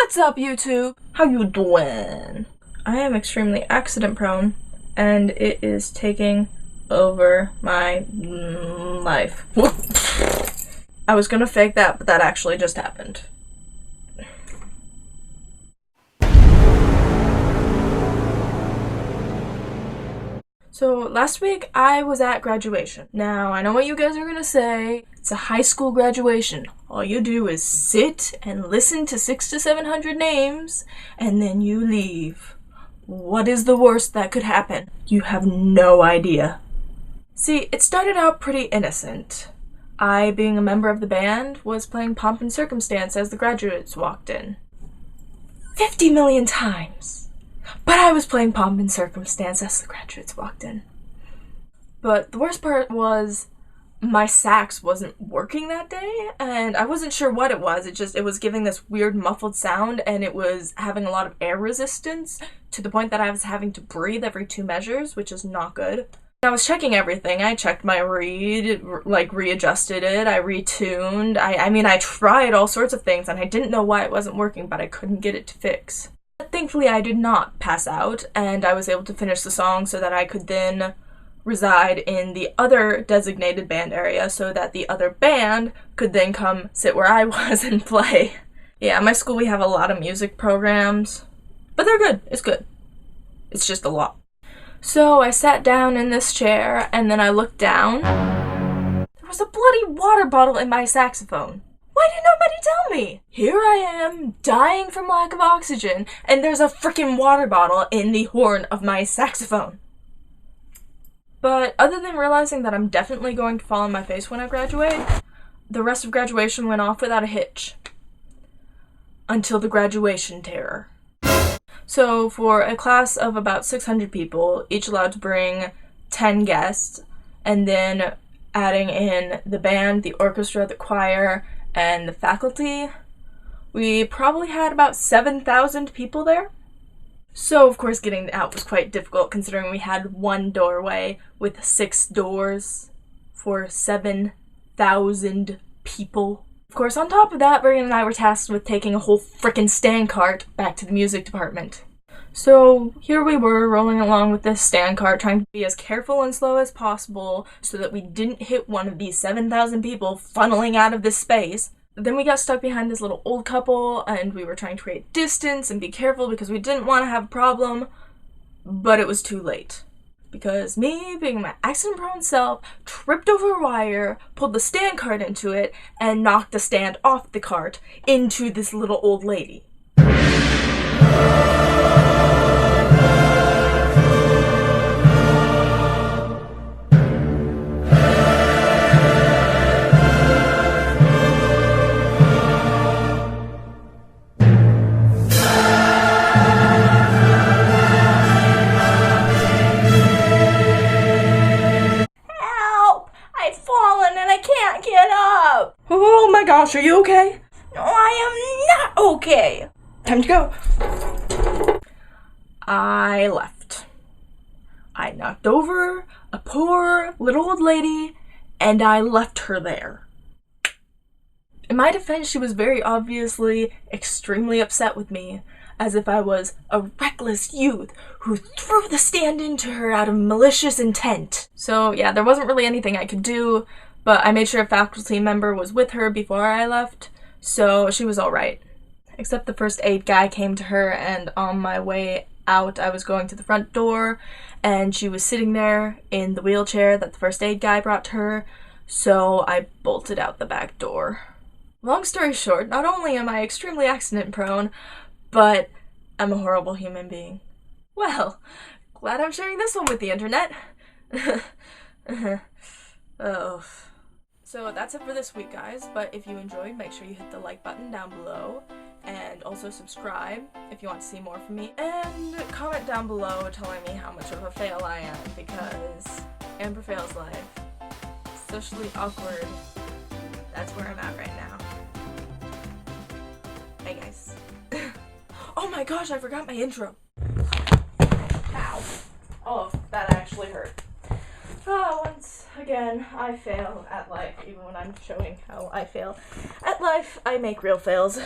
What's up, YouTube? How you doing? I am extremely accident prone, and it is taking over my life. I was gonna fake that, but that actually just happened. So last week I was at graduation. Now I know what you guys are gonna say. It's a high school graduation. All you do is sit and listen to 600 to 700 names and then you leave. What is the worst that could happen? You have no idea. See, it started out pretty innocent. I, being a member of the band, was playing Pomp and Circumstance as the graduates walked in. 50 million times! But I was playing Pomp and Circumstance as the graduates walked in. But the worst part was my sax wasn't working that day, and I wasn't sure what it was. It was giving this weird muffled sound, and it was having a lot of air resistance to the point that I was having to breathe every 2 measures, which is not good. I was checking everything. I checked my reed, readjusted it, I retuned. I tried all sorts of things, and I didn't know why it wasn't working, but I couldn't get it to fix. Thankfully, I did not pass out, and I was able to finish the song so that I could then reside in the other designated band area so that the other band could then come sit where I was and play. Yeah, at my school we have a lot of music programs, but they're good. It's good. It's just a lot. So I sat down in this chair, and then I looked down. There was a bloody water bottle in my saxophone. Why did nobody tell me? Here I am, dying from lack of oxygen, and there's a freaking water bottle in the horn of my saxophone. But other than realizing that I'm definitely going to fall on my face when I graduate, the rest of graduation went off without a hitch. Until the graduation terror. So for a class of about 600 people, each allowed to bring 10 guests, and then adding in the band, the orchestra, the choir, and the faculty, we probably had about 7,000 people there. So, of course, getting out was quite difficult considering we had one doorway with 6 doors for 7,000 people. Of course, on top of that, Brian and I were tasked with taking a whole frickin' stand cart back to the music department. So here we were rolling along with this stand cart, trying to be as careful and slow as possible so that we didn't hit one of these 7,000 people funneling out of this space. Then we got stuck behind this little old couple, and we were trying to create distance and be careful because we didn't want to have a problem, but it was too late. Because me, being my accident-prone self, tripped over a wire, pulled the stand cart into it, and knocked the stand off the cart into this little old lady. Oh my gosh, are you okay? No, I am not okay. Time to go. I left. I knocked over a poor little old lady, and I left her there. In my defense, she was very obviously extremely upset with me, as if I was a reckless youth who threw the stand into her out of malicious intent. So yeah, there wasn't really anything I could do, but I made sure a faculty member was with her before I left, so she was alright. Except the first aid guy came to her, and on my way out I was going to the front door, and she was sitting there in the wheelchair that the first aid guy brought to her, so I bolted out the back door. Long story short, not only am I extremely accident prone, but I'm a horrible human being. Well, glad I'm sharing this one with the internet. Oh. So that's it for this week, guys, but if you enjoyed, make sure you hit the like button down below, and also subscribe if you want to see more from me, and comment down below telling me how much of a fail I am, because AmberFailsLife, socially awkward, that's where I'm at right now. Hey guys. Oh my gosh, I forgot my intro. Ow. Oh, that actually hurt. Once again, I fail at life, even when I'm showing how I fail at life. I make real fails.